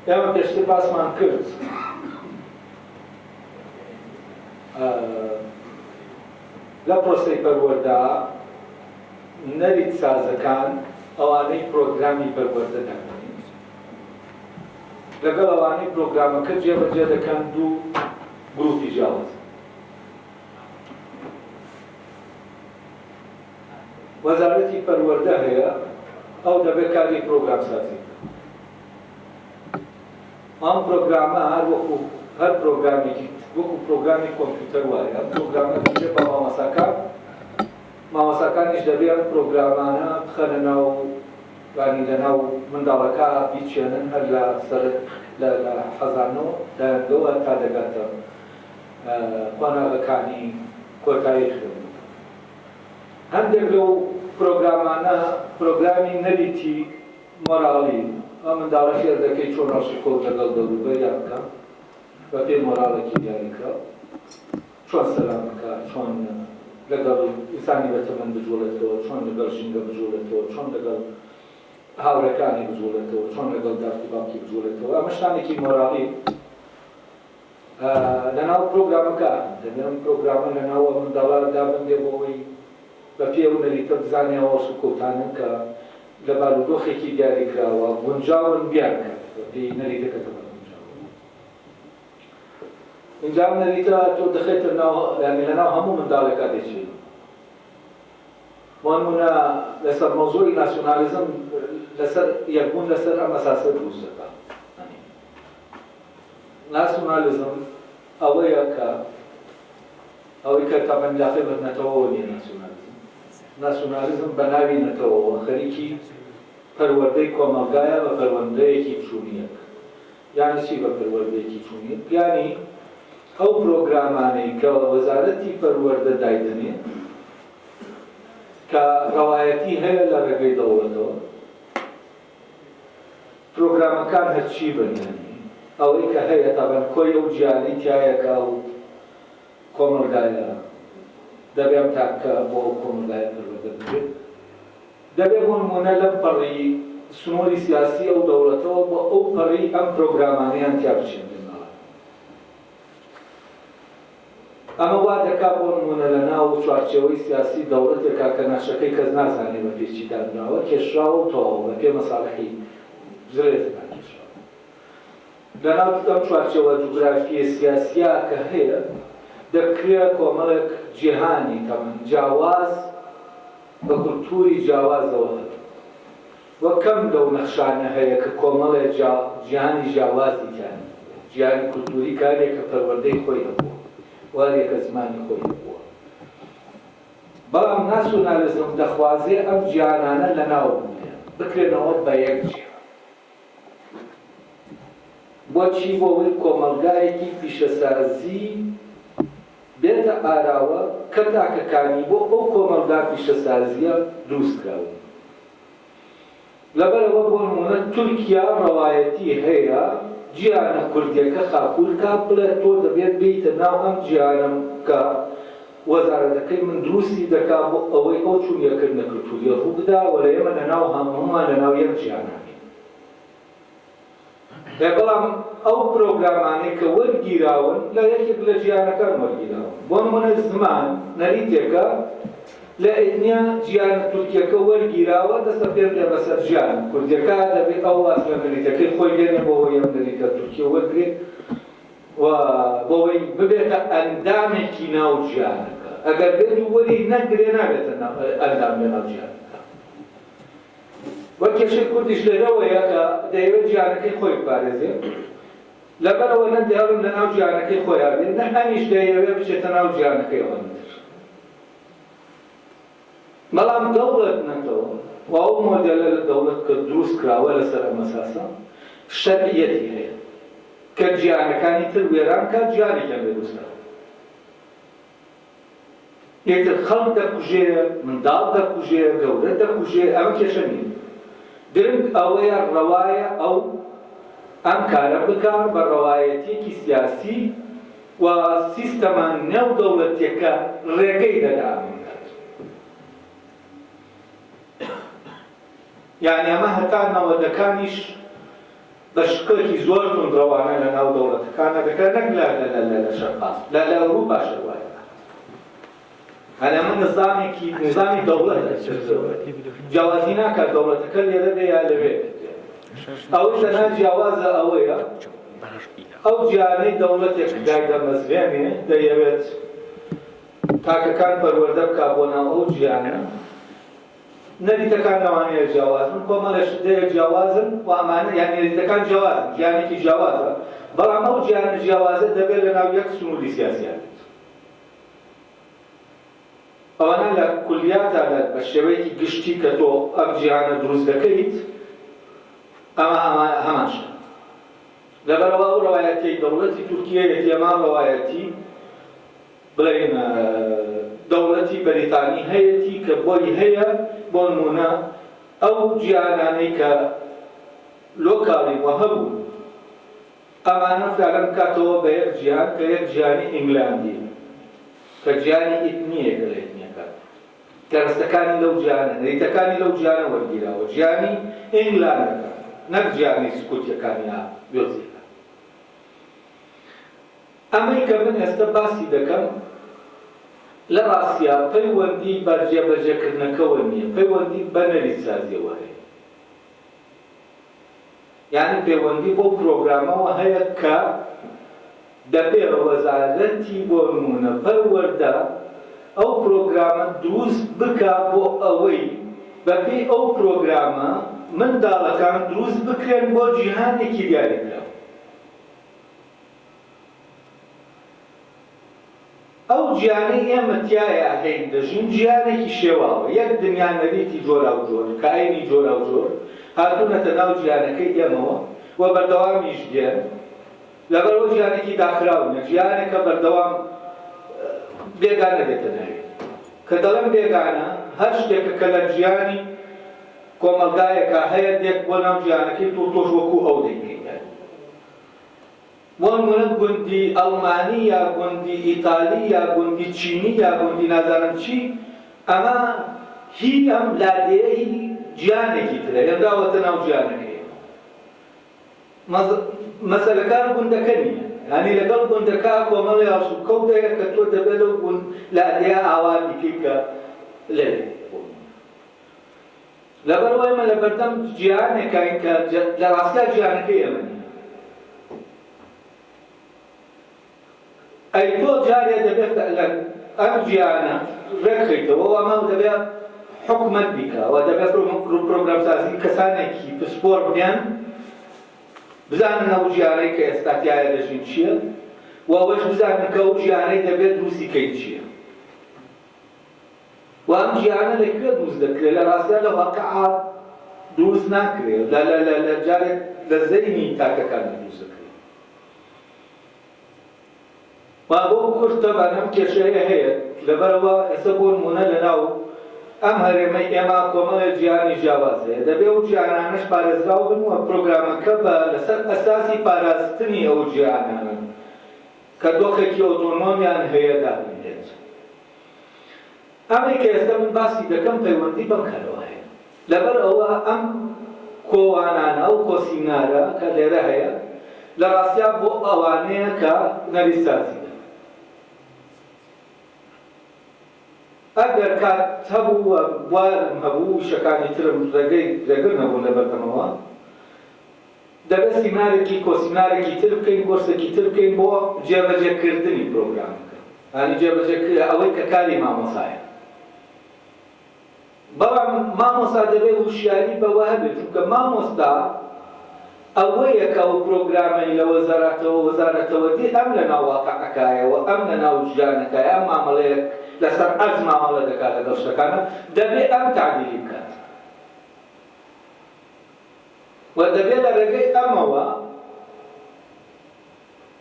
ئێمە پێشتر باسمان کرد لە پرۆسەی پەروەردە نەریت سازەکان ئەوانەی پرۆگرامی پەروەردە دەکەن لەگەڵ ئەوانەی پرۆگرامەکە جێبەجێ دەکەن دوو گروپی جیاواز. وەزارەتی پەروەردە هەیە ئەو دەبێت کاری پرۆگرام سازی. ئەم پرۆگرامە هەر وەکو هەر پرۆگرامێکی وەکو پرۆگرامی کۆمپیوتەر وایە پرۆگرامە دەچێت بە مامۆساکانیش دەبێت ئەم پرۆگرامانە بخەنە ناو ینی لەناو منداڵەکە بیچێنن هەر لە سەر لە حەزانەوە دەگەوە تا دەگاتە قۆناغەکانی کۆتایی خوێندن. هەندێک لەو پرۆگرامانە پرۆگرامی نەریتی مۆراڵی ئەم منداڵە فێر دەکەی چۆن ڕەشی کۆڵ لەگەڵ دەوروبەریان بکە بە پێی مۆراڵێکی دیاریکرا چۆن سەلام بکە چۆن لەگەڵ ئینسانی بەتەمەن بجوڵێتەوە چۆن لەگەڵ ژینگە بجوڵێتەوە چۆن لەگەڵ هاوڕێکانی بجوڵێتەوە چۆن لەگەڵ داوکی باوکی بجوڵێتەوە. ئەمە شتانێکی مۆراڵی لەناو پرۆگرامەکە دەبێت پرۆگرامە لەناو منداڵە دابندێ بۆەوەی بە پێ و نەریتە بزانێەوە سوکەوتانن کە لە بارودۆخێکی دیاری کراوە گونجاون بیان کرد بە پێی نەریتەکە اینجا نەریتە تۆ دەخێتە ناو لەناو هەموو منداڵێکا دەچێت. بۆ نمونە لەسەر مەوزوعی ناسیۆنالیزم لەسەر یەکبوون لەسەر ئەم ئەساسە دروست دەکات. ناسیۆنالیزم ئەوەیە کە ئەوەی کە تاپەنجاقی بەنەتەوە نیە ناسیۆنالیزم بە ناوی نەتەوەەوە خەریکی پەروەردەی کۆمەلگایە بە پەروەردەیەکی چوونیەک. یانی چی بە پەروەردەیەکی چوونیەک؟ یانی ئەو پرۆگرامانەی کە وەزارەتی پەروەردە دایدنێت کە ڕەوایەتی هەیە لە ڕێگەی دەوڵەتەوە پرۆگرامەکان هەرچی بنیانی ئەوەی کە هەیە تابەن کۆی ئەو گیانی تایەکە و کۆمەلگایە دەبێم تاکە بۆ کۆمەلگایە پەروەردە بکرێت دەبێت بۆ نمونە لەم پەڕی سنووری سیاسی ئەو دەوڵەتەوە بۆ ئەو پەڕی ئەم پرۆگرامانەیان تیا بچێن. ئەمە وا دەکات بۆ نمونە لە ناو چوارچێوەی سیاسی دەوڵەتێکا کە ناشەکەی کەس نازانێت بە پێچی دانراوە کێشراوە و تەواو بە پێ مەساڵحی زرێتمان کێشراوە. لە ناو ئەم چوارچێوە جوگرافیە سیاسیە کە هەیە دەکرێت کۆمەڵێک جیهانی تەمەن جیاواز بە کولتوری جیاوازەوە هەیە. وە کەم لەو نەخشانە هەیە کە کۆمەڵێک جیهانی جیاوازی تیانی جیهانی کولتوری کارێک کە پەروەردەی خۆی هەبوو وارێکە زمانی خۆی بووە. بەڵام ناسیۆنالیزم دەخوازێ ئەم جیهانانە لەناو بکرێنەوە بە یەک جیهان. بۆچی بۆ ئەوەی کۆمەلگایەکی پیشەسازی بێتە ئاراوە کە تاکەکانی بۆ ئەو کۆمەلگا پیشەسازیە دروستکراون. لەبەرەوە بۆ نمونە تورکیا ڕەوایەتی هەیە جیهانە کوردیەکە خاپوورکە بڵێ تۆ دەبێت بیتە ناو ئەم جیهانم کە وەزارەتەکەی من دروستی دەکات بۆ ئەوەی ئەو چوونیەکردنە کولتوریە ڕوو بدا وەرە ئێمە لەناو هەموومان لەناو یەک جیهانانین. بەڵام ئەو پرۆگرامانەی کە وەرگیراون لە یەکێک لە جیهانەکان وەرگیراون. بۆ نمونە زمان نەریتێکە لە ئێنیا جیهانە تورکیەکە وەرگیراوە دەستە پێ بێ بەسەر ژیان کوردیەکە دەبێت ئەو واز لە نەریتەکەی خۆی لێنێ بۆەوەی ئەم نەریتە تورکیە وەرگێت و بۆەوەی ببێتە ئەندامێکی ناو جیهانەکە. ئەگەر بێت و وەری نەگرێ نابێتە ئەندام لە ناو جیهانەکە. وەک کێشەی کوردیش لێرەوەیە کە دەیەوێت جیهانەکەی خۆی بپارێزێت لەبەرەوە نەدەیاڵم لە ناو جیهانەکەی خۆیان بێت نە ئەمیش دەیەوێت بچێتە ناو جیهانەکەی ئەوەندە. بەڵام دەوڵەت نەتەوە و ئەو مۆدێلە لە دەوڵەت کە دروست کراوە لەسەر ئەم ئەساسە شەرعیەتی هەیە کە جیهانەکانی تر وێران کات جیهانێکیان لێ دروستکات. یەکتر خەڵک دەکوژێ منداڵ دەکوژێ گەورە دەکوژێ ئەمە کێشە نیە. گرنگ ئەوەیە ڕەوایە ئەو ئەم کارە بکات بە ڕەوایەتێکی سیاسی و سیستەمان نێو دەوڵەتێکە ڕێگەی دەدا. یعنی ئەمە هەتا نەوەدەکانیش بە شکڵێکی زۆر تونندڕەوانە لە ناو دەوڵەتەکانە دەکرێت نەک لە شەرقاس لە ئەوروپا شەوایە. هەنە من نظامی دەوڵەتە جیاوازی ناکات دەوڵەتەکە لێرە بێ یا لەوێ بێت. ئەوەی تەنها جیاوازە ئەوەیە ئەو جیانەی دەوڵەتێک دایدەمەزرێنێ دەیەوێت تاکەکان پەروەردە بکات بۆ ناو ئەو جیانە. نەریتەکان لەوانەیە جیاوازن، کۆمەڵێک شتەیە جیاوازن و ئەمانە یانی نەریتەکان جیاوازن، جیانێکی جیاوازە، بەڵام ئەو جیانە جیاوازە دەبێت لە ناو یەک سنووری سیاسیان بێت. ئەوانە لە کولیاتە بە شێوەیەکی گشتی کە تۆ ئەم جیانە دروست دەکەیت ئەمە هەمان شت. لەبەرەوە ئەو ڕەوایەتەی دەوڵەتی تورکیەیەتی ئەمان ڕەوایەتی بڵێن دەوڵەتی بەریتانی هەیەی کە بۆی هەیە بۆ نمونە ئەو جیانانەی کە لۆکاڵی وە هەبوو ئەمانە فعلەن بکاتەوە بە یەک جیان کە یەک جیانی ئینگلاندی کە جیانی ئیتنیەکە لە ئیتنیەکان کەرەستەکانی لەو جیانە نەریتەکانی لەو جیانە وەرگیراوە جیانی ئینگلاندەکە نەک جیانی سکوتیەکانی یا وێڵزیەکە. ئەمەی کە من ئێستا باسی دەکەم لە ڕاستیا پەیوەندی بەرجێبەرجێکردنەکەەوە نییە، پەیوەندی بە نەریتسازیەوە هەیە. یعنی پەیوەندی بۆ پرۆگرامەوە هەیە کە دەبێ وەزارەتی بۆ نمونە پەروەردە ئەو پرۆگرامە دروست بکا بۆ ئەوەی بەپێی ئەو پرۆگرامە منداڵەکان دروست بکرێن بۆ جیهانێکی دیاریکراوە. ئەو جیانەی ئێمە تایە هەین دەژین جیانێکی شێواوە، یەک دنیا نەریتی جۆرا و جۆر کە ئاینی جۆرا و جۆر هاتوونەتە ناو جیانەکەی ئێمەوە و بەردەوامیش دێن لەبەرەوە جیانێکی داخراونە، جیانێکە بەردەوام بێگانە دێتە ناوێ. کە دەڵێم بێگانە هەر شتێکە کە لە جیانی کۆمەلگایەکە هەیە دێت بۆ ناو جیانەکەی تۆش وەکو ئەو دەیکەیت. بۆ نمونە گوندی ئەڵمانی یا گوندی ئیتالی یا گوندی چینی یا گوندی نازانم چی ئەمە هی ئەم لادێی جیانێکی ترە هێنداوەتە ناو جیانەکەی. مەسەلەکان گوندەکە نییە، یعنی لەگەڵ گوندەکە کۆمەڵی هەڵسوکەوت هەیە کە تۆ دەبێت لەو لادێە ئاوا بیکەی کە لێرە. لەبەرەوە ئێمە لە بەردەم جیانێکین کە لە ڕاستیا جیانەکەی ئێمە نییە. ئەی تۆ جارێ دەبێت ئەم جیانە ڕێکخەیتەوە و ئەمە دەبێت حکومەت بیکە و دەبێت پرۆگرامسازی کەسانێکی پسپۆر بنیان بزانن ئەو جیانەی کە ئێستا تایە دەژین چییە و ئەوەش بزانن کە ئەو جیانەی دەبێت دروستیکەی چییە و ئەم جیانە لەکوێ دروست دەکرێت. لە ڕاستیا لە واقعا دروست ناکرێت، لە جارێک لە زەینی تاکەکان دروست دەکرێت. و بۆ کورتە بەنەم کێشەیە هەیە لەبەرەوە ئێستا بۆ نمونە لەناو ئەم هەرێمەی ئێمە کۆمەڵێ جیانی جیاواز هەیە دەبێ ئەو جیانانەش پارێزراو بن و پرۆگرامەکە بە لەسەر ئەساسی پاراستنی ئەو جیانانن کە دۆخێکی ئۆتۆنۆمیان هەیە دابنێت. ئەمەی کە ئێستا من باسی دەکەم پەیوەندی بەم کارەوە هەیە لەبەر ئەوە ئەم کۆوانانە و کۆسینارە کە لێرە هەیە لە ڕاستیا بۆ ئەوانەیە کە نەریتسازی ئەگەر کات هەبوو و بوارم هەبوو شەکانی ترم ڕێگر نەبوو لە بەردەمەوە دەبێت سیمارێکی کۆسینارێکی تر بکەین کۆرسێکی تر بکەین بۆ جێبەجێکردنی پرۆگرامەکە، یعنی جێبەجێکردن ئەوەی کە کاری مامۆسایە. بەڵام مامۆستا دەبێت وشیاری بەوە هەبێت چونکە مامۆستا ئەوەیە کە ئەو پرۆگرامەی لە وەزارەتەوە دی ئەم لە ناو واقعەکایەوە ئەم لە ناو ژیانەکایە ئەم مامەڵەیەک لەسەر ئەرز مامەڵە دەکات لەگەڵ شتەکانە دەبێت ئەم تعدیلی بکات و دەبێت لە ڕێگەی ئەمەوە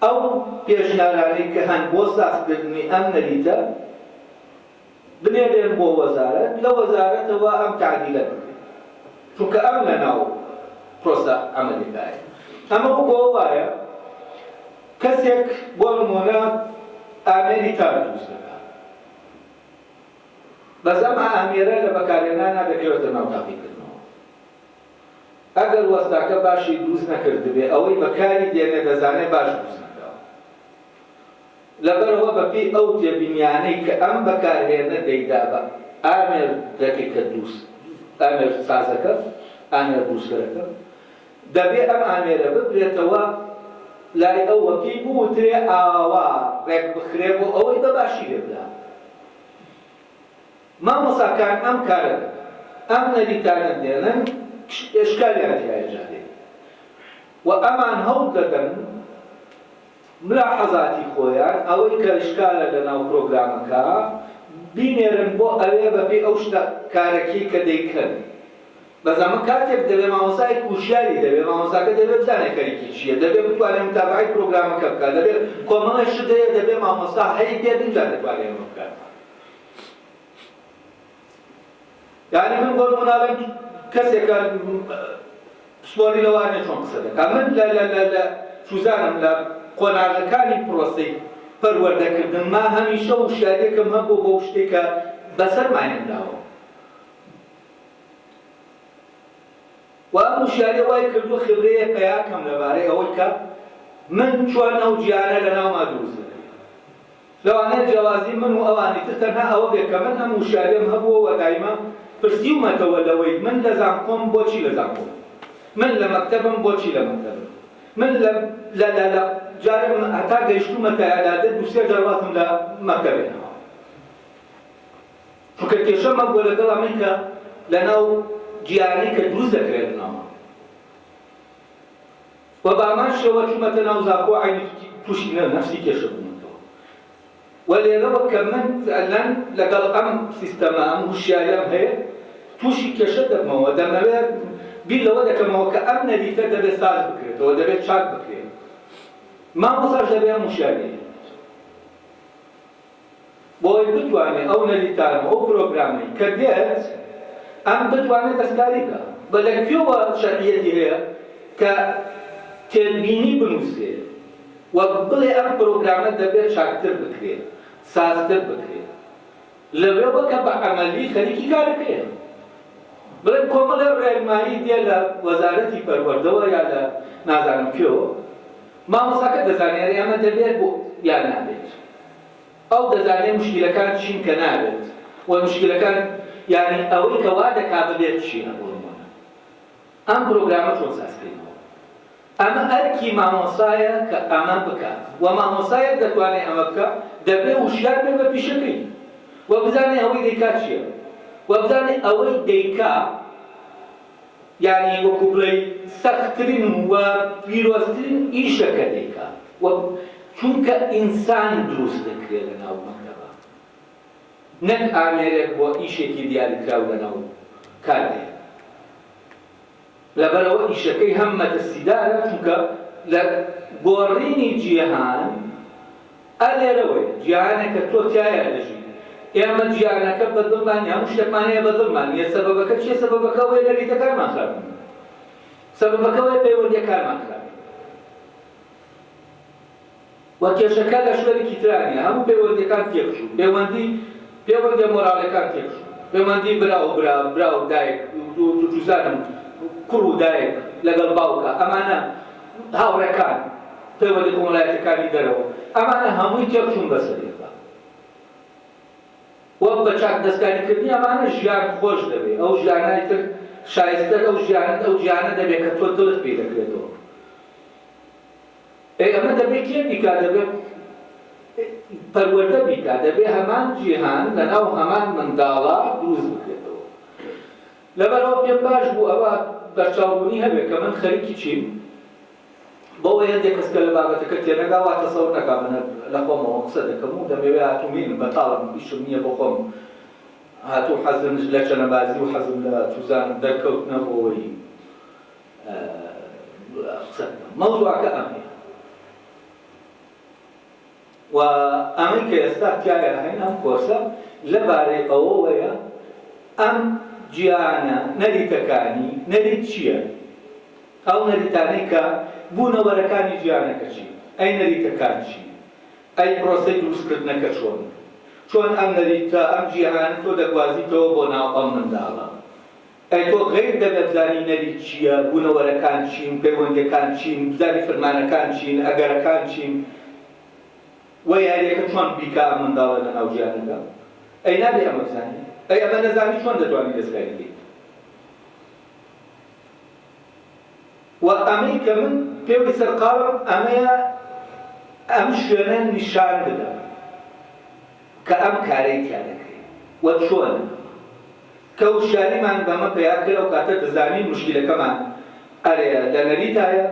ئەو پێشنیارانەی کە هەن بۆ سازکردنی ئەم نەریتە بنێرێن بۆ وەزارەت لە وەزارەتەوە ئەم تعدیلە بکرێت چونکە ئەم لە ناو پرۆسە ئەمەریکایە. ئەمە بۆ وایە کەسێک بۆ نمونە ئامێری تار دروست دەکات بەس ئەم ئامێرە لە بەکارهێنانە دەکەوێتە ناو تاقیکردنەوە ئەگەر وەستاکە باشی دروست نەکردبێ ئەوەی بەکاری دێنێ دەزانێت باش دروست نەکەوە لەبەرەوە بەپێی ئەو تێبینیانەی کە ئەم بەکارهێنە دەیدا بە ئامێرەکە دروست ئامێر سازەکە ئامێر دروستکەرەکە دەبێ ئەم ئامێرە ببرێتەوە لای ئەو وەکی بوترێ ئاوا ڕێک بخرێ بۆ ئەوەی بەباشی لێ بدا مامۆساکان ئەم کارە ئەم نەریتانە دێنن ئێشکالیان تیایە دێت و ئەمان هەوڵ دەدەن ملاحەزاتی خۆیان ئەوەی کە ئێشکالە لەناو پرۆگرامەکە بینێرن بۆ ئەوێ بەبێ ئەو شتە کارەکەی کە دەیکەن بەزەمە کاتێک دەبێ مامۆسای کوشیاری دەبێ مامۆساکە دەبێت بزانێت کەرێکی چییە دەبێ بتوانێت متابعەی پرۆگرامەکە بکات دەبێت کۆمەڵی شت هەیە دەبێ مامۆستا هەیە پێ بینجا دەتوانێت ئەمە بکات یعنی من بۆ نمونەڵێم کەسێکە سپۆری لەوانێ چۆن قسە دەکات من لە سوزانم لە قۆناغەکانی پرۆسەی پەروەردەکردن ما هەمیشە وشیارێکم هەبوو بۆ شتێکە بەسەرمانێم داوە و ئەم وشیارێ وای کردو خبرەیە پەیاکەم لەبارەی ئەوەی کە من چۆن ئەو گیانە لەناوما دروست لەوانەیە جیاوازی من و ئەوانی تر تەنها ئەوە بێت کە من ئەم وشیارێم هەبووە و دایما پرسیومەتەوە لەوەی من لە زانکۆم بۆچی لە زانکۆم من لە مەکتەبم بۆچی لە مەکتەبم من لە جارم هەتا گەیشتومەتە ئەلادە دووسێ جارواتم لە مەکتەبێنەوە چونکە کێشەمە بۆ لەگەڵ ئەمەی کە لەناو گیانی کە دروست دەکرێتنەوە و بامان شێوە چوومەتە ناو زانکۆ عینی تووشی نەفسی کێشە بوومەتەوە و لێرەوە کە من فعلەن لەگەڵ ئەم سیستەمە ئەم هوشیاریەم هەیە تووشی کێشە دەبمەوە دەمەوێت بیر لەوە دەکەمەوە کە ئەم نەریتە دەبێت ساز بکرێتەوە دەبێت چاک بکرێت مامۆستاش دەبێت ئەم هوشیاری بۆی بتوانێت ئەو نەریتانە ئەو پرۆگرامەی کە دێت ئەم بتوانێت دەستکاری بکە بە لەکوێوە شەرعیەتی هەیە کە تێبینی بنووسێت و بڵێ ئەم پرۆگرامە دەبێت چاکتر بکرێت سازتر بکرێت لەوێوە کە بە عەمەلی خەریکی کارەکەیە بڵێن کۆمەڵێ ڕێنمایی دێ لە وەزارەتی پەروەردەوە یا لە نازانم کێوە مامۆستاکە دەزانێت ئەمە دەبێت بۆ یان نابێت ئەو دەزانێت مشکلەکان چین کە نابێت و مشکلەکان یعنی ئەوەی کە وا دەکا ببێت چینە بۆ نمونە ئەم پرۆگرامە چۆن سازکردنەوە ئەمە ئەرکی مامۆستایە کە ئەمە بکات و مامۆستایەک دەتوانێت ئەمە بکات دەبێت وشیار بێت بە پیشەکەی و بزانێت ئەوەی دەیکات چییە و بزانێت ئەوەی دەیکات یعنی وەکو بڵێ سەختترین و پیرۆزترین ئیشەکە دەیکات و چونکە ئینسان دروست دەکرێت لەناو مەکتەبە نەک ئامێرێک بۆ ئیشێکی دیاریکراو لەناو کارێک لەبەرەوە ئیشەکەی هەم مەترسیدارە چونکە لە گۆڕینی جیهان ئەلێرەوەی جیهانێکە تۆ تایە دەژی ئێمە جیهانەکە بەدڵمان هەموو شتێکمانەیە بەدڵمان نیە سەبەبەکە چیە سەبەبەکە وەیە نەریتەکانمان خراپ سەبەبەکە وەیە پەیوەندیەکانمان خراپ و کێشەکە لە شوێنێکی ترانیە هەموو پەیوەندیەکان تێکچوو پەیوەندی مۆراڵەکان تێکچوو پەیوەندی برا و دایک توزانم کوڕ و دایک لەگەڵ باوکە ئەمانە هاوڕێکان پەیوەندی کۆمەڵایەتەکانی دەرەوە ئەمانە هەمووی تێکچوون بەسەرێکە وەک بە چاک دەستکاریکردنی ئەمانە ژیان خۆش دەبێت ئەو ژیانانی تر شایستە ئەو ژیانە دەبێت کە تۆ دڵت پێ دەکرێتەوە ئەمە دەبێت کێ بیکات دەبێت پەروەردە بیکات دەبێت هەمان جیهان لەناو هەمان منداڵە دروست بکرێتەوە لەبەرەوە پێم باش بوو ئەوە بەرچاوبوونی هەبێت کە من خەریکی چیم بەوە هەندێک کەسکە لە بابەتەکە تێنەگاوە تەسەوڕ نەکا من لە خۆمەوە قسە دەکەم و دەمەوێت هاتوومینم بەتاڵم ئیشم نییە بۆ خۆم هاتوو حەزم لە چەنەبازی و حەزم لە توزانم دەرکەوتنە بۆەوەی قسە دەکەم مەوزوعەکە ئەمەیە و ئەمەی کە ئێستا تیایە هەین ئەم کۆرسە لەبارەی ئەوەیە ئەم گیانە نەریتەکانی نەریت چییە؟ ئەو نەریتانەی کە بوونەوەرەکانی گیانەکە چی؟ ئەی نەریتەکان چی؟ ئەی پرۆسەی دروستکردنەکە چۆن ئەم نەریتە ئەم گیانە تۆ دەگوازیتەوە بۆ ناو ئەم منداڵە ئەی تۆ غەیر دەبێت بزانی نەری چییە، بوونەوەرەکان چین، پەیوەندیەکان چین، بزانی فەرمانەکان چین، ئەگەرەکان چین، وە یاریەکە چۆن بیکا منداڵە لە ناو ژیانەکە. ئەی نابێ ئەمە بزانی، ئەی ئەمە نەزانی چۆن دەتوانی دەستکاری بکەیت. و ئەمەی کە من پێوی سەرقاڵم ئەمەیە ئەم شوێنە نیشان بدەم کە ئەم کارەی تیا دەکرێت و چۆن کە وشاریمان بەمە پیا کرد و کاتە دەزانین مشکلەکەمان ئەرێ لە نەریتایە،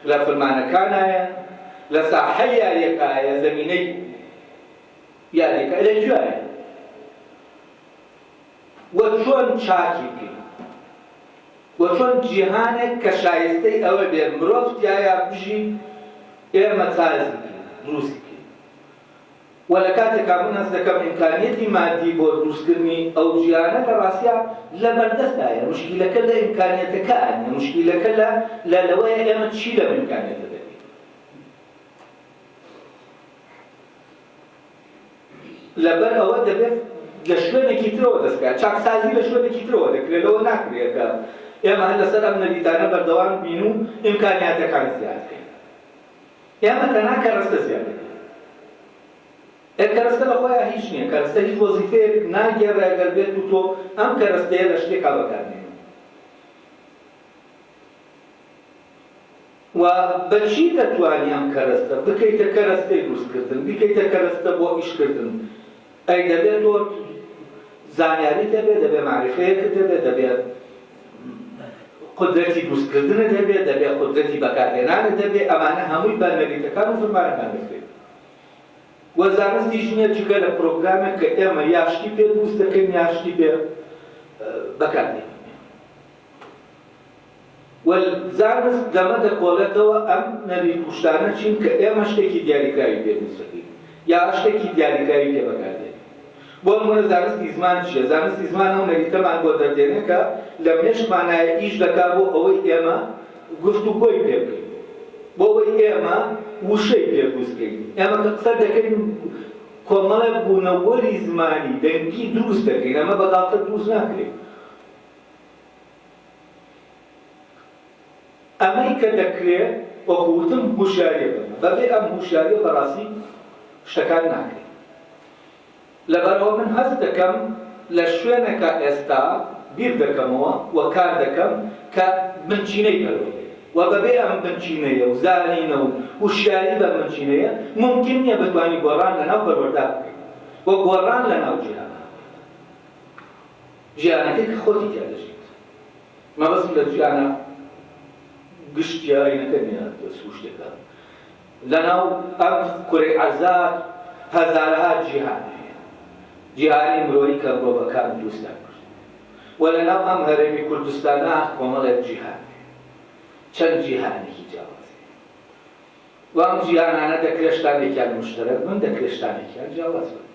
لە فەرمانەکانایە، لە ساحەی یاریەکایە، زەمینەی یاریەکە لە کوێیە و چۆن چاکی بکەین و چۆن جیهانێک کە شایستەی ئەوە بێ مرۆڤ تایە بژی ئێمە چارەز بکەین، دروست بکەین. و لە کاتێکا من هەست دەکەم ئیمکانیەتی مادی بۆ دروستکردنی ئەو ژیانە لە ڕاستیە لە بەردەستایە. مشکلەکە لە ئیمکانیەتەکانە، مشکلەکە لە لەوەیە ئێمە چی لە ئیمکانیەتە دەبێت. لەبەر ئەوە دەبێت لە شوێنێکی ترەوە دەستکات، چاکسازی لە شوێنێکی ترەوە دەکرێت، لەوە ناکرێت کە ئێمە هەر لەسەر ئەم نەریتانە بەردەوام بین و ئیمکانیاتەکان زیاد بکەین. ئێمە تەنها کەرەستە زیاد دەکەین. کەرەستە لە خۆیان هیچ نییە، کەرەستە هیچ وەزیفەیەک ناگێڕێ ئەگەر بێت و تۆ ئەم کەرەستەیە لە شتێکا بەکاربێنی. و بەچی دەتوانی ئەم کەرەستە بکەیتە کەرەستەی دروستکردن، بکەیتە کەرەستە بۆ ئیشکردن. ئەی دەبێت تۆ زانیاری دەبێت، دەبێت معرفەیەکت دەبێت، دەبێت قدرەتی دروستکردنت دەبێت، دەبێت قدرەتی بەکارهێنانت دەبێت. ئەمانە هەمووی بە نەریتەکان و فەرمانەکان دەکرێت. و زانستیش نییە چکە لە پرۆگرامێک کە ئێمە یاشتی پێ دروست دەکەین، یاشتی پێ بەکاردێنین. و زانست دەمە دەکۆڵێتەوە ئەم نەریتوشتانە چین کە ئێمە شتێکی دیاریکراوی پێ دروست دەکەین یا شتێکی دیاریکراوی پێ بەکاردێنین. بۆ نمونە زانستی زمان چییە؟ زانستی زمان ئەو نەریتەمان بۆ دەردێنێت کە لە مێشکمانایە ئیش دەکات بۆ ئەوەی ئێمە گفتوگۆی پێ بکەین، بۆ ئەوەی ئێمە وشەی پێ دروستکەین. ئێمە کە قسە دەکەین کۆمەڵێک بوونەوەری زمانی دەنگی دروست دەکەین، ئەمە بەگاڵتە دروست ناکرێت. ئەمەی کە دەکرێت وەکوتم هوشیاریە بن، بەبێ ئەم هوشیاریە بەڕاستی شتەکان ناکرێت. لەبەرەوە من هەست دەکەم لە شوێنێکە ئێستا بیر دەکەمەوە و کار دەکەم کە بنچینەی بەرەوە و بەبێ ئەم بنچینەیە و زانینە و هوشیاری بە بنچینەیە ممکن نییە بتوانی گۆڕان لەناو پەروەردە بکەیت و گۆڕان لەناو جیهانە. ژیانەکەی کە خۆتی تیا دەژیت. مەبەستم لە ژیانە گشتی ئاینەکە نییە دەسوو شتێکە. لەناو ئەم کوڕەی عەرزە هەزارەها جیهان هەیە، جیهانی مرۆیی کە مرۆڤەکان دروستان کرد. و لەناو ئەم هەرێمی کوردستانە کۆمەڵێک جیهان چەند جیهانێکی جیاوازی. و ئەم جیهانانە دەکرێت شتانێکیان مشتەرەک بن، دەکرێت شتانێکیان جیاواز بن.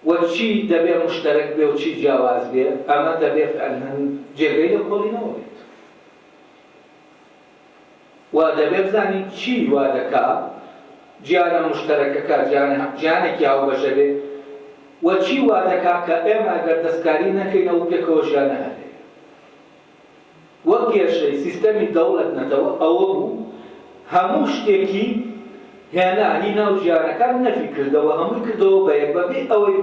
و چی دەبێت مشتەرەک بێ و چی جیاواز بێ، ئەمە دەبێت جێگەی لە کۆڵینەوە بێت. و دەبێت بزانین چی وا دەکات جیانە مشتەرەکەکە جیانێکی هاوبەشە بێ و چی وا دەکات کە ئێمە ئەگەر دەستکاری نەکەینەوە پێکەوە ژیانە هەبێت. وەک کێشەی سیستەمی دەوڵەت نەتەوە ئەوە بوو هەموو شتێکی هێنانی ناو ژیانەکان نەفی کردەوە، هەمووی کردەوە بە یەک. بەبێ ئەوەی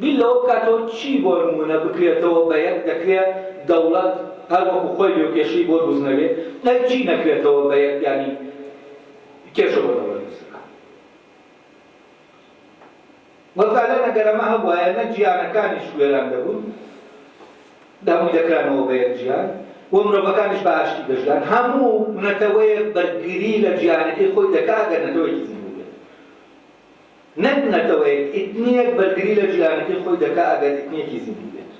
بیر لەوە بکاتەوە چی بۆ نمونە بکرێتەوە بە یەک، دەکرێت دەوڵەت هەر وەکو خۆی لێکێشەی بۆ دروستنەبێت، لای چی نەکرێتەوە بە یەک، یانی کێشە بۆ دەوڵەت دروستەکە. وەفعەلەن ئەگەر ئەمە هەبوایە نە جیهانەکانیش وێران دەبوون، هەمووی دەکرانەوە بە یەک جیهان و مرۆڤەکانیش بە ئاشتی دەژیان. هەموو نەتەوەیەک بەرگری لە جیهانەکەی خۆی دەکات ئەگەر نەتەوەیەکی زیندوو بێت. نەک نەتەوەیەک ئیتنیەک بەرگری لە جیهانەکەی خۆی دەکات ئەگەر ئیتنیەکی زیندوو بێت.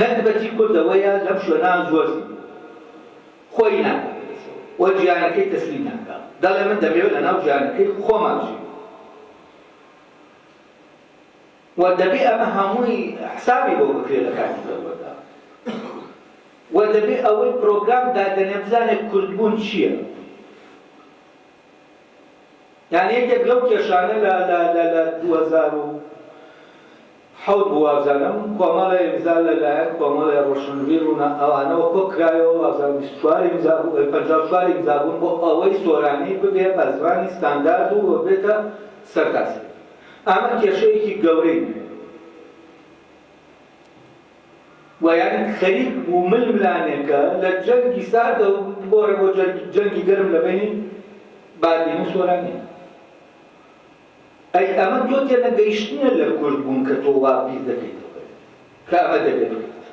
نەک بەتی کوردەوەیە لەم شوێنان زۆر زیندوو خۆی ناکات و جیهانەکەی تەسلیم ناکات، دەڵێ من دەبێت لەناو جیهانەکەی خۆمان بژیم. و دەبێ ئەمە هەمووی حسابی بۆ بکرێت لە کاتی پەروەردە. و دەبێ ئەوەی پرۆگرام دادەنێ بزانێت کوردبوون چییە. یعنی یەکێک لەو کێشانە لە 2007 حەوت بوو وابزانم کۆمەڵە ئیمزا لەلایەن کۆمەڵی ڕۆشنبیر و ئەوانەوە کۆ کرایەوە وابزانم 54 ئیمزا بوون بۆ ئەوەی سۆرانی ببێ بە زمانی ستاندارد و بێتە سەرتاسەری. ئەمە کێشەیەکی گەورەی ویانی خەریک بوو ململانێکە لە جەنگی ساردە بۆڕێ بۆ جەنگی گەرم لە بینی بادین و سۆرانی. ئەی ئەمە تۆ تێنەگەیشتنە لە کورد بوون کە تۆ وا بیر دەکەیتەوە کە ئەمە دەبێت بکەیت.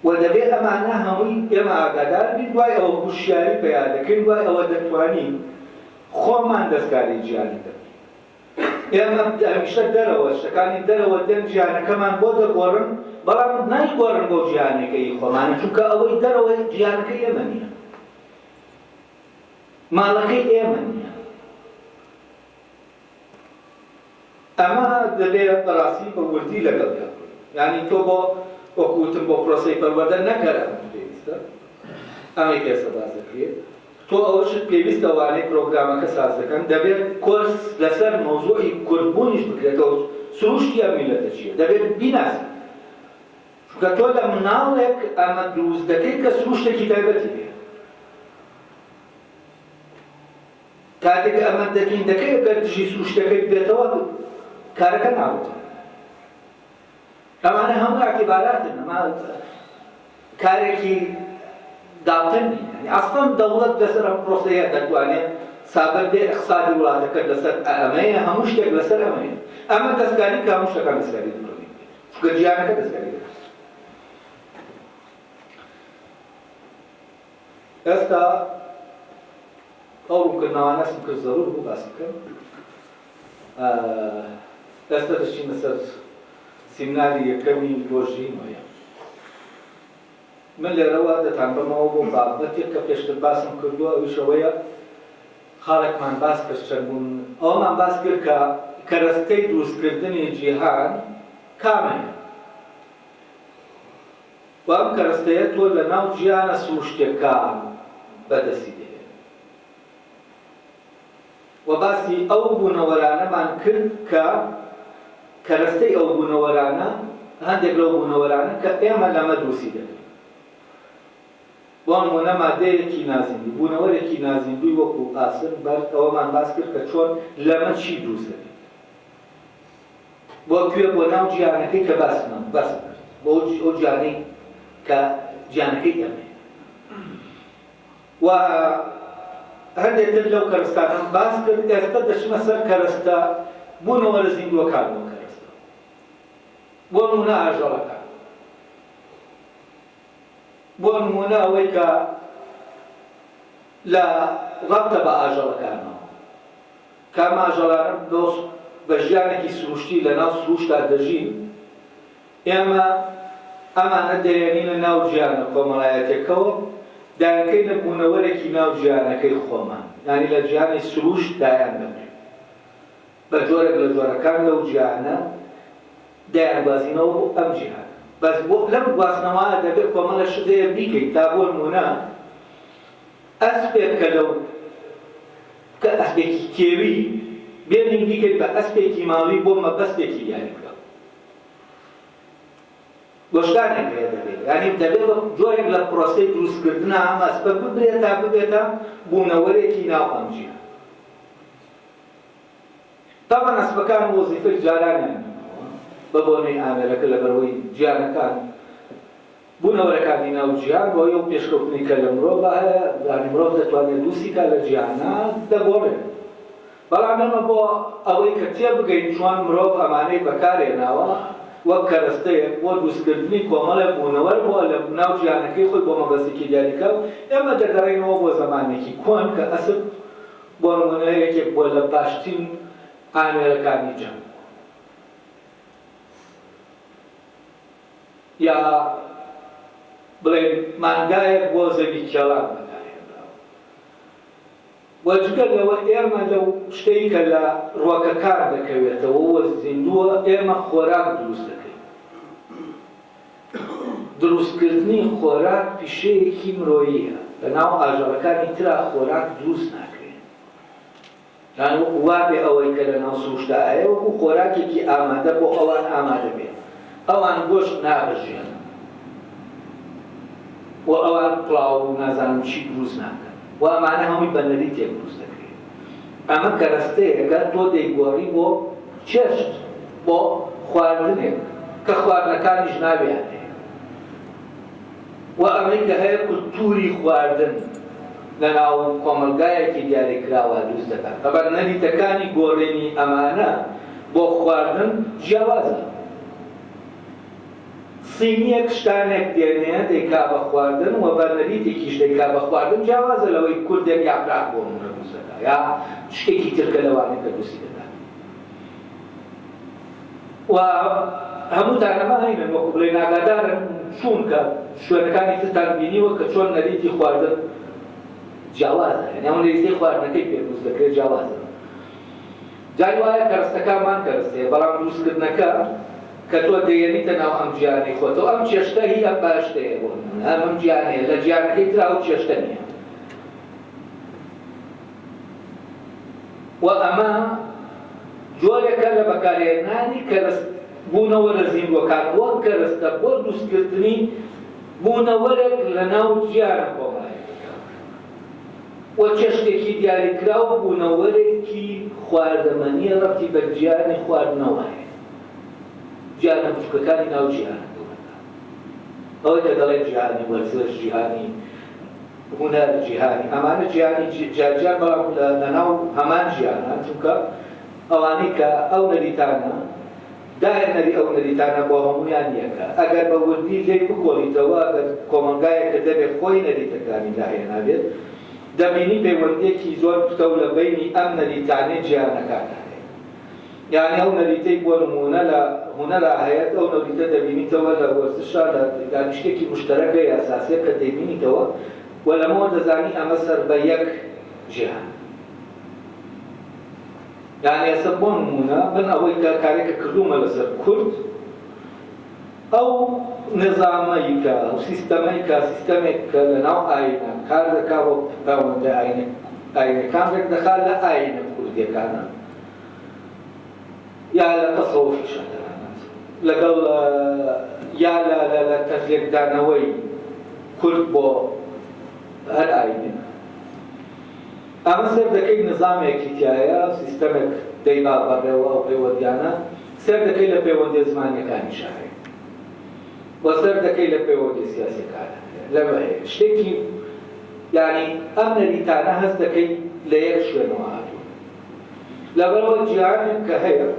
و دەبێت ئەمانە هەمووی ئێمە ئاگادار بین دوای ئەوە هوشیاری پەیا دەکەین دوای ئەوە دەتوانین خۆمان دەستکاری گیانی دەکەین. ئێمە هەمیشە دەرەوە شتەکانی دەرەوە دێن گیانەکەمان بۆ دەگۆڕن بەڵام نایگۆڕن بۆ گیانەکەی خۆمانە چونکە ئەوەی دەرەوە گیانەکەی ئێمە نییە، ماڵەکەی ئێمە نییە. ئەمە دەبێت بەڕاستی بە وردی لەگەڵ دەکەین. یعنی تۆ بۆ وەکوتم بۆ پرۆسەی پەروەردە نەکەرە پێویستە ئەمەی پێسە باز دەکرێت. تۆ ئەوەشت پێویستە وانەی پرۆگرامەکە ساز دەکەن دەبێت کۆرس لەسەر مۆزوعی کوردبوونیش بکرێتەوە سروشتی ئەم میلەتە چییە دەبێت بیناسی. چونکە تۆ لە مناڵێک ئەمە دروست دەکەی کە سروشتێکی تایبەتی بێت. کاتێک ئەمە دەکەین دەکەی کە دژی سروشتەکەی بێتەوە کارەکە ناوتە. ئەمانە هەموو ئاعتیباراتن، ئەمە کارێکی داوتن نین. ئەسڵەن دەوڵەت لەسەر ئەم پرۆسەیە دەتوانێت سابەردێ ئیقتصادی وڵاتەکە لەسەر ئەمەیە، هەموو شتێک لەسەر ئەمەیە. ئەمە دەستکاری کە هەموو شتەکان دەستکاری دەکەین چونکە گیانەکە دەستکاری دەکەین. ئێستا ئەو ڕوونکردنەوانەسم کرد زەڕور بوو باس بکەم. ئێستا دەچینە سەر سیمیناری یەکەمی ڕۆژی نوێیە. من لێرەوە دەتان بەمەوە بۆ بابەتێک کە پێشتر باسم کردووە ئەویشەوەیە خاڵێکمان باس کرد چەندبوون ئەومان باس کرد کە کەرەستەی دروستکردنی جیهان کامەیە و ئەم کەرەستەیە تۆ لە ناو جیهانە سروشتێکان بەدەستی دێت و باسی ئەو بوونەوەرانەمان کرد کە کەرەستەی ئەو بوونەوەرانە هەندێک لەو بوونەوەرانە کە ئێمە لەمە دروستی دەکەین. بۆ نمونە مادەیەکی نازیندوی بوونەوەرێکی نازیندوی وەکو ئاسن ئەوەمان باس کرد کە چۆن لەمە چی دروست دەکەین بۆ کوێ بۆ ناو جیهانەکەی کە باسم کرد بۆ ئەو جیهانەی کە جیهانەکەی ئێمەیە. و هەندێکتر لەو کەرەستانە باس کرد. ئێستا دەچمە سەر کەرەستە بوونەوەرە زیندووەکان بۆ کەرەستە بۆ نمونە ئاژەڵەکان، بۆ نمونە ئەوەی کە لە ڕەبتە بە ئاژەڵەکانەوە کام ئاژەڵانە بە ژیانێکی سروشتی لە ناو سروشتا دەژین. ئێمە ئەمانە دەیەنینە ناو ژیانە کۆمەڵایەتێکەوە دایانکەینە بوونەوەرێکی ناو ژیانەکەی خۆمان، یعنی لە ژیانی سروشت دایان دەبێت بە جۆرێک لە جۆرەکان لەو جیهانە دایانگوازینەوە بۆ ئەم جیهانە. بەس بۆ لەم گواستنەوەیە دەبێت کۆمەڵە شتەیە بیکەیت تا بۆ نمونە ئەسپێک کە لەو کە ئەسپێکی کێوی بێنین بیکەیت بە ئەسپێکی ماڵی بۆ مەبەستێکی یاری بکە گۆشتانێک پێ دەبێت. یعنی دەبێت جۆرێک لە پرۆسەی دروستکردنە ئەم ئەسپە ببرێت تا ببێتە بوونەوەرێکی ناو ئەم جیهانە. طبعا ئەسپەکان وەزیفەی جارانیان بە بۆنەی ئامێرەکە لەبەرەوەی جیهانەکان بوونەوەرەکانی ناو جیهان بۆ ئەو پێشکەوتنی کە لە مرۆڤ هەیە، یعنی مرۆڤ دەتوانێت دووسیکە لە جیهانە دەگۆڕێت. بەڵام ئەمە بۆ ئەوەی کە تێبگەین چۆن مرۆڤ ئەمانەی بەکارهێناوە وەک کەرەستەیەک بۆ دروستکردنی کۆمەڵێک بوونەوەر بۆ لە ناو جیهانەکەی خۆی بۆ مەبەستێکی دیاریکە و ئێمە دەگەڕێنەوە بۆ زەمانێکی کۆن کە ئەسڵ بۆ نمونە یەکێک بۆ لە باشترین ئامێرەکانی جەنگ یا بڵێن مانگایەک بۆ زەوی کێڵان بەکارهێنراوە. وەجگە لەوە ئێمە لەو شتەی کە لە ڕووەکەکان دەکەوێتەوە وە زیندووە ئێمە خۆراک دروست دەکەین. دروستکردنی خۆراک پیشەیەکی مرۆییە، لە ناو ئاژەڵەکانی ترا خۆراک دروست ناکرێت يعني وابێ ئەوەی کە لە ناو سروشتایە وەکو خۆراکێکی ئامادە بۆ ئەوان ئامادە بێت ئەوان گۆشت نابژێن و ئەوان پڵاو و نازانم چی دروست ناکەن و ئەمانە هەمووی بە نەریتێک دروست دەکرێت ئەمە کەرەستەیەکە تۆ دەیگۆڕی بۆ چێشت بۆ خواردنێک کە خواردنەکانیش نابێت و ئەمەی کە هەیە کولتوری خواردن لە ناو کۆمەلگایەکی دیاریکراوە دروست دەکات ئەبەر نەریتەکانی گۆڕینی ئەمانە بۆ خواردن جیاوازە سینیەک شتانێک دێنێ دەیکا بە خواردن و بەرنەریتێکیش دەیکا بە خواردن جیاوازە لەوەی کوردێک یاپراک بۆ منە دروست دەکات یا شتێکی ترکە لەوانەی کە دروستی دەکات و هەمووتان ئەمە هەینن وەکو بڵێ ناگادارن چونکە شوێنەکانی ترتان بینیوە کە چۆن نەریتی خواردن جیاوازە یعنی ئەو نەریتی خواردنەکەی پێ دروست دەکرێت جیاوازە جای وایە کەرەستەکانمان کەرەستەیە بەڵام دروستکردنەکە کە تۆ دەیەنیتە ناو ئەم گیانەی خۆتەوە ئەم چێشتە هی ئەم باشتەیە بۆ من ئەم گیانەیە لە گیانەکەی ترا و چێشتە نییە و ئەمە جۆرێکە لە بەکارهێنانی کەرەست بوونەوە لە زیندوەکان وەک کەرەستە بۆ دروستکردنی بوونەوەرێک لە ناو گیانە کۆمەڵایەتەکە و چێشتێکی دیاریکراو بوونەوەرێکی خواردەمەنیە ڕەبتی بە گیانی خواردنەوەیە جیهانە بچووکەکانی ناو جیهانە ئەوەی کە دەڵێن جیهانی وەرزش جیهانی هونەر جیهانی ئەمانە جیهانی جیان بەڵام لە ناو هەمان جیهانە چونکە ئەوانەی کە ئەو نەریتانە داهێنەری ئەو نەریتانە بۆ هەموویان یەکە ئەگەر بە وردی لێی بکۆڵیتەوە ئەگەر کۆمەلگایەکە دەبێت خۆی نەریتەکانی داهێنابێت دەبینی پەیوەندیەکی زۆر پتە لە بینی ئەم نەریتانەی جیهانەکانە یعنی ئەو نەریتەی بۆ نمونە لە هونەرا هەیەت ئەو نەریتە دەبینیتەوە لە وەرزشا لە شتێکی مشتەرەکە ئاساسیە کە دەبینیتەوە و لەمەوە دەزانی ئەمە سەر بە یەک جیهان یعنی ئێستا بۆ نمونە من ئەوەی کە کارێکە کردومە لەسەر کورد ئەو نظامەی کە ئەو سیستەمەی کە سیستەمێک کە لە ناو ئاینە کار دەکا بۆ پەیوەندە ئاینەکانێک دەخات لە ئاینە کوردیەکانە یا لە تەسەوفیشە لەگەڵ یا لە تەفلێکدانەوەی کورد بۆ هەر ئاینێ ئەمە سەر دەکەی نظامێکی تایە سیستەمێک دەیما بەڕێوە ئەو پەیوەندیانە سەر دەکەی لە پەیوەندی زمانیەکانی شارێ وە سەر دەکەی لە پەیوەندی سیاسیەکانە لەمە هەیە شتێکی یعنی ئەم نەریتانە هەست دەکەی لە یەک شوێنەوە هاتووە لەبەرەوە جیهانێک کە هەیە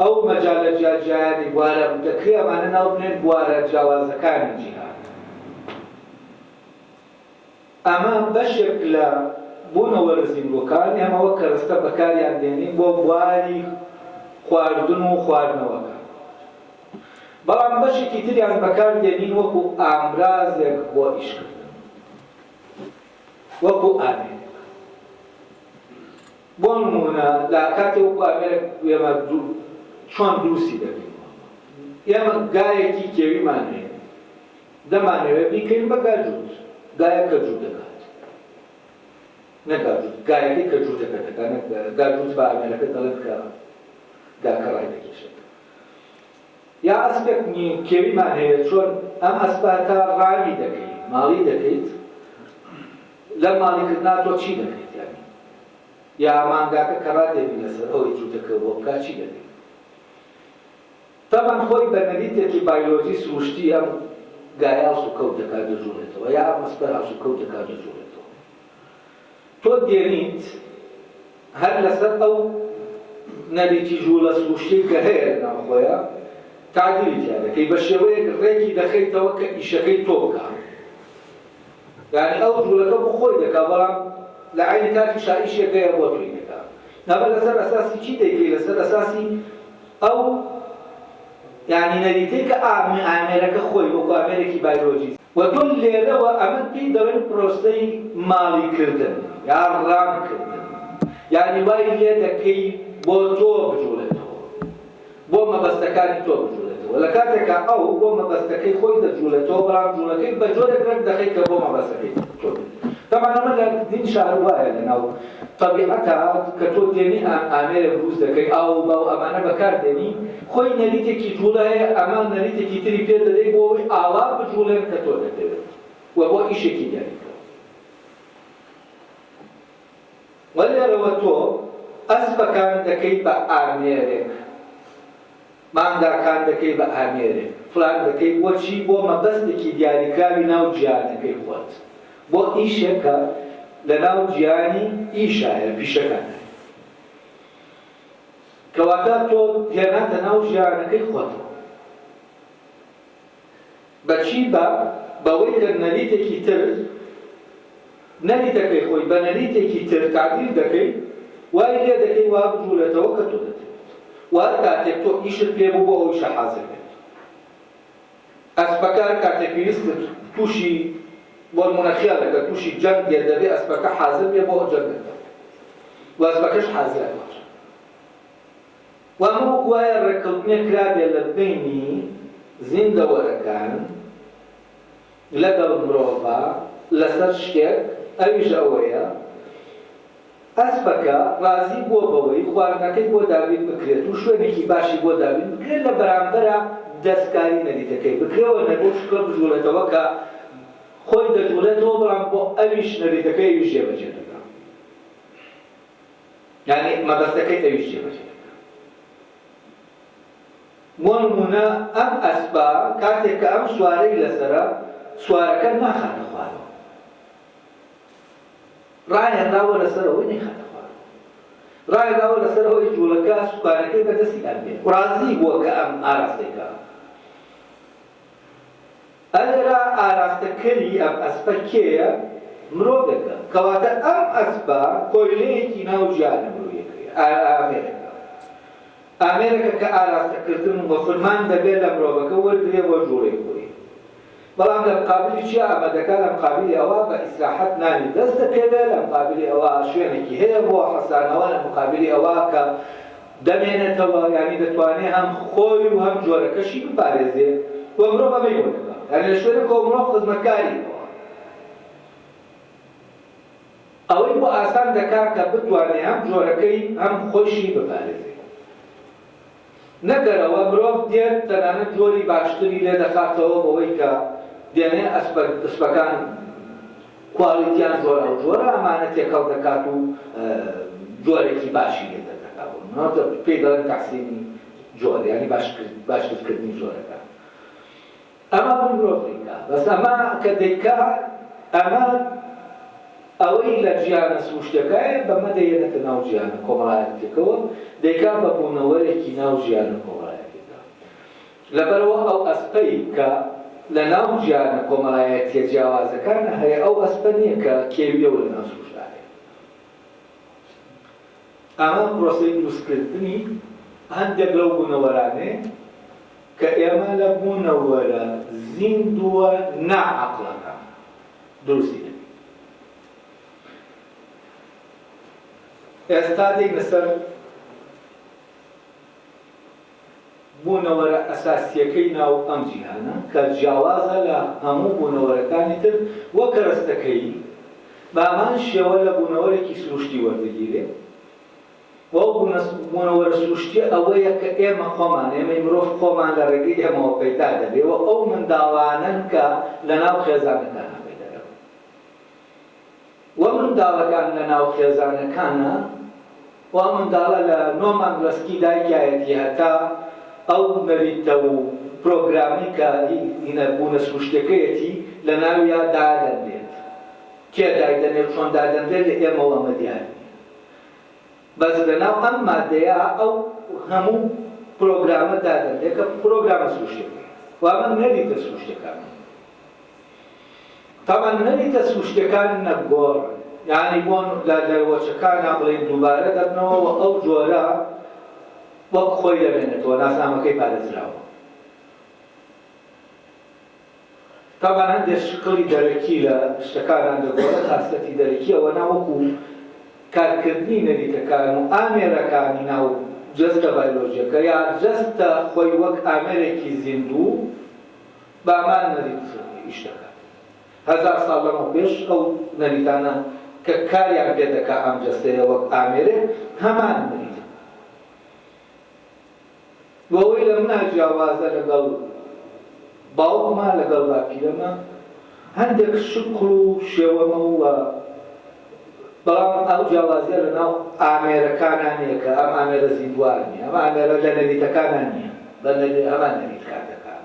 ئەو مەجالە جیاجیانی بوارە دەکرێ ئەمانە ناو بنێن بوارە جیاوازەکانی جیهان ئەمە بەشێک لە بوونەوە لە زیندوەکانی ئەمەوە کەرەستە بەکاریان دێنین بۆ بواری خواردن و خواردنەوەکە بەڵام بەشێکی تریان بەکار دێنین وەکو ئامرازێک بۆ ئیشکردن وەکو ئامێنێک بۆ نمونە لە کاتێ وەکو ئامێرێک ئێمە چۆن دروستی دەبین ئێمە گایەکی کێویمان هەیە دەمانەوێت بیکەین بە گاجووت گایە کەجوو دەکات نەگاجووت گایەکەی کەجوو دەکات گاجووت بە ئامێرەکە دەڵێت کە گاکە ڕای دەکێشێت یا ئەسپێکی کێویمان هەیە چۆن ئەم ئەسپاتە ڕاوی دەکەیت ماڵی دەکەیت لە ماڵیکردنا تۆ چی دەکەیت یانی یا مانگاکە کە ڕادێبی لەسەر ئەوەی جووتەکە بۆ بکا چی دەکەیت تەمان خۆی بە نەریتێکی بایۆلۆژی سروشتی ئەم گایە هەڵسوکەوت دەکات دەجوڵێتەوە یا ئەم ئەسپەر هەڵسوکەوت دەکات دەجوڵێتەوە تۆ دێنیت هەر لەسەر ئەو نەریتی ژوولە سروشتی کە هەیە لەناو خۆیە تعدیلی تیا دەکەی بە شێوەیەک ڕێکی دەخەیتەوە کە ئیشەکەی تۆ بکات یعنی ئەو ژوولەکە بۆ خۆی دەکات بەڵام لە عینی کاتی شائیشێکەیە بۆ توی دەکات نابێت لەسەر ئەساسی چی دەیکەی لەسەر ئەساسی ئەو یعنی نەریتەی کە ئامێرەکە خۆی وەکو ئامێرێکی بایۆلۆژی و تۆ لێرەوە ئەمە پێی دەڵێن پرۆسەی ماڵیکردن یا ڕامکردن یعنی وای لێ دەکەی بۆ تۆ بجوڵێتەوە بۆ مەبەستەکانی تۆ بجوڵێتەوە لە کاتێکە ئەو بۆ مەبەستەکەی خۆی دەجوڵێتەوە بەڵام جوڵەکەی بە جۆرێک ڕێک دەخەیت کە بۆ مەبەستەکەی تۆ تەمان ئەمە لە دین شار وایە لەناو طبیعەتە کە تۆ دێنی ئامێرە دروست دەکەی ئاو باو ئەمانە بەکاردێنی خۆی نەریتێکی جوڵە هەیە ئەمان نەریتێکی تری پێ دەدەی بۆ ئەوەی ئاوا بجوڵێن کە تۆ دەدەوێت و بۆ ئیشێکی دیاریکەوە وەلێرەوە تۆ ئەسپەکان دەکەی بە ئامێرێک مانگاکان دەکەی بە ئامێرێک فلان دەکەی بۆچی بۆ مەبەستێکی دیاریکراوی ناو جیهانەکەی خۆت بۆ ئیشێکە لە ناو جیهانی ئیشایە پیشەکان کەواتە تۆ هێناتە ناو جیهانەکەی خۆتەوە بەچی بەوەی کە نەریتێکی تر نەریتەکەی خۆی بە نەریتێکی تر تعبیر دەکەی وای لێ دەکەی وا بجوڵێتەوە کە تۆ دەدەیت وار کاتێک تۆ ئیشت پێ بوو بۆ ئەوەی شەحازر بێت ئەسپەکە کاتێک پێویستت تووشی بۆ نمونەخیالەکە تووشی جەنگ دێت دەبێت ئەسپەکە حازر بێ بۆ ئەو جەنگەکە و ئەسپەکەش حازرە باشە و هەموو وایە ڕێکەوتنێک کرابێ لە بینی زیندەوەرەکان لەگەڵ مرۆڤە لەسەر شتێک ئەویش ئەوەیە ئەسپەکە ڕازی بووە بەوەی خواردنەکەی بۆ دابین بکرێت و شوێنێکی باشی بۆ دابین بکرێت لە بەرامبەرە دەستکاری نەریتەکەی بکرێەوە نەبۆ شکە بژوڵێتەوە کە خۆی دەجوڵێتەوە بەڵام بۆ ئەویش نەریتەکەی ئەویش جێبەجێ دەکات یعنی مەبەستەکەی ئەویش جێبەجێ دەکات بۆ نمونە ئەم ئەسپە کاتێک کە ئەم سوارەی لەسەرە سوارەکە ناخاتە خوارەوە ڕایەنداوە لەسەرەوەی نەیخاتە خوارەوە ڕایەنداوە لەسەرەوەی جوڵەکە سوکارەکەی بەدەستی ئەبێت ڕازی بووە کە ئەم ئاراستەیەکە ئەگەرا ئاراستەکەری ئەم ئەسپە کێیە مرۆڤێکە کەواتە ئەم ئەسپە کۆیلەیەکی ناو ژیانە مرۆڤیەکەیە ئامێرەکە ئامێرەکە کە ئاراستەکردن و مەفرمان دەبێت لە مرۆڤەکە وەرگرێ بۆ جوڵەی خۆی بەڵام لە مقابلی چیا ئامادەکە لە مقابلی ئەوە بە ئیسراحەت نانی دەست دەکەوێت لە مقابلی ئەوە شوێنێکی هەیە بۆ حەسانەوە لە مقابلی ئەوە کە دەمێنێتەوە یعنی دەتوانێت هەم خۆی و هەم جۆرەکەشی بپارێزێت و مرۆڤ ئەمەی بۆ دەکات یعنی لە شوێنێک کۆ مرۆڤ خزمەتکاریەوە ئەوەی بۆ ئاسان دەکات کە بتوانێت هەم جۆرەکەی هەم خۆشی بپارێزێت نەگەرەوە مرۆڤ دێت تەنانەت جۆری باشتری لێ دەخاتەوە بەوەی کە دێنێ ئەسپەکان کواڵیتیان زۆرە و جۆرە ئەمانە تێکەڵ دەکات و جۆرێکی باشی لێ دەکات پێی دەڵێن تەحسینی جۆر یعنی باشکردنی جۆرەکە ئەمە مرۆڤ دەیکات بەس ئەمە کە دەیکات ئەمە ئەوەی لە ژیانە سروشتەکەیە بەمە دەیێنێتە ناو ژیانە کۆمەڵایەتێکەوە دەیکات بە بوونەوەرێکی ناو ژیانە کۆمەڵایەتێکدا لەبەرەوە ئەو ئەسپەی کە لە ناو ژیانە کۆمەڵایەتیە جیاوازەکانە هەیە ئەو ئەسپە نییە کە کێویەوە لە ناو سروشتانێ ئەمە پرۆسەی دروستکردنی هەندێک لەو بوونەوەرانێ کە ئێمە لە بوونەوەرە زیندووە ناعەقڵەکە دروستی دەبێت ئێستا دێینە سەر بوونەوەرە ئەساسیەکەی ناو ئەم جیهانە کە جیاوازە لە هەموو بوونەوەرەکانی تر وەک ڕستەکەی بە هەمان شێوە لە بوونەوەرێکی سروشتی وەردەگیرێت وەو بوونەوەرە سروشتی ئەوەیە کە ئێمە خۆمان ئێمەی مرۆڤ خۆمان لە ڕێگەی ئێمەوە پەیدا دەبێت و ئەو منداڵانن کە لە ناو خێزانەکانە پەیدا دەبێت و منداڵەکان لە ناو خێزانەکانە و منداڵە لە 9 مانگلەسکی دایکایەتی هەتا ئەو نەریتە و پرۆگرامی کە بوونە سروشتەکەیەتی لە ناویە دادەنێت کێ دایدەنێت چۆن دادەنێت لە ئێمەوە ئەمە دیارە بەس لەناو ئەم مادەیە ئەو هەموو پرۆگرامە دادەنێت کە پرۆگرامە سروشتەکەی و ئەمە نەریتە سروشتەکان تاوان نەریتە سروشتەکان نەگۆڕن یعنی بۆن لە دەروەچەکانە بڵێن دووبارە دەبنەوە و ئەو جۆرە وەک خۆی دەبێنێتەوە ناسنامەکەی پارێزراوە تاوان هەندێک شکڵی دەرەکی لە شتەکانان دەگۆڕێت خاستەتی دەرەکی ئەوە ناوەکو کارکردنی نەریتەکان و ئامێرەکانی ناو جەستە بایۆلۆژیەکە یا جەستە خۆی وەک ئامێرێکی زیندوو بامان نەریت ئیش دەکات 1000 ساڵ لەمە پێش ئەو نەریتانە کە کاریان پێ دەکا ئەم جەستەیە وەک ئامێرێ هەمان بریتە بۆ ئەوەی لە منە جیاوازە لەگەڵ باوکما لەگەڵ باپیرەمە هەندێک شکڵ و شێوەمە وە بەڵام ئەو جیاوازیە لەناو ئامێرەکانان نییە کە ئەم ئامێرە زیندوار نییە ئەم ئامێرە لە نەریتەکانان نییە هەمان نەریت کار دەکات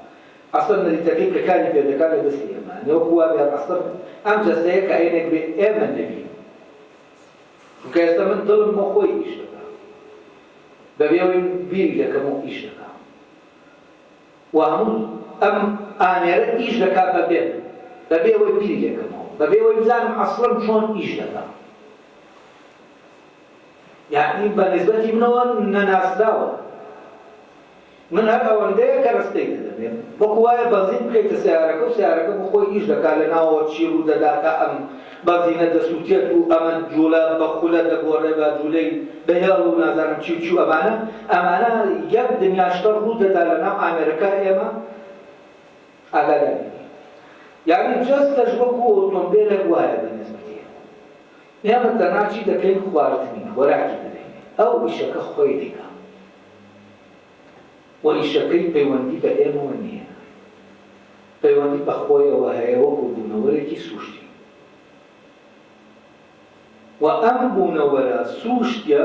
ئەسڵ نەریتەکەی کە کاری پێ دەکات لە دەستی ئێمە وەکو وا بێت ئەسڵ ئەم جەستەیە کە عینێک بێ ئێمە نەبین چونکە ئێستا من دڵم بۆ خۆی ئیش دەکات بەبێ ئەوەی بیری دەکەم و ئیش دەکەم و هەموو ئەم ئامێرە ئیش دەکات بەبێ ئەوەی بیری دەکەمەوە بەبێ ئەوەی بزانم ئەسڵم چۆن ئیش دەکەم یعنی بە نسبەتی منەوە نەناسراوە من هەر ئەوەندەیە کە ڕستەی دەدەمێت وەکو وایە بەنزین بکەیتە سیارەکە و سیارەکە بۆ خۆی ئیش دەکات لەناوەوە چی ڕوو دەداتە ئەم بەنزینە دەسووتێت و ئەمە جوولە بە خولە دەگۆڕێ بە جوولەی بەهێڵ و نازانم چی و ئەمانە یەک دنیاشتە ڕوو دەدا لەناو ئامێرەکە ئێمە ئاگاداری یعنی جەستەش وەکو ئۆتۆمبێلێک وایە بە نسبەتی ئێمە تەنها چی دەکەین خواردنی وەراکی دەدەین ئەو ئیشەکە خۆی دەکات و ئیشەکەی پەیوەندی بە ئێمەوە نییە پەیوەندی بە خۆیەوە هەیە وەکو بوونەوەرێکی سوشتی و ئەم بوونەوەرە سوشتیە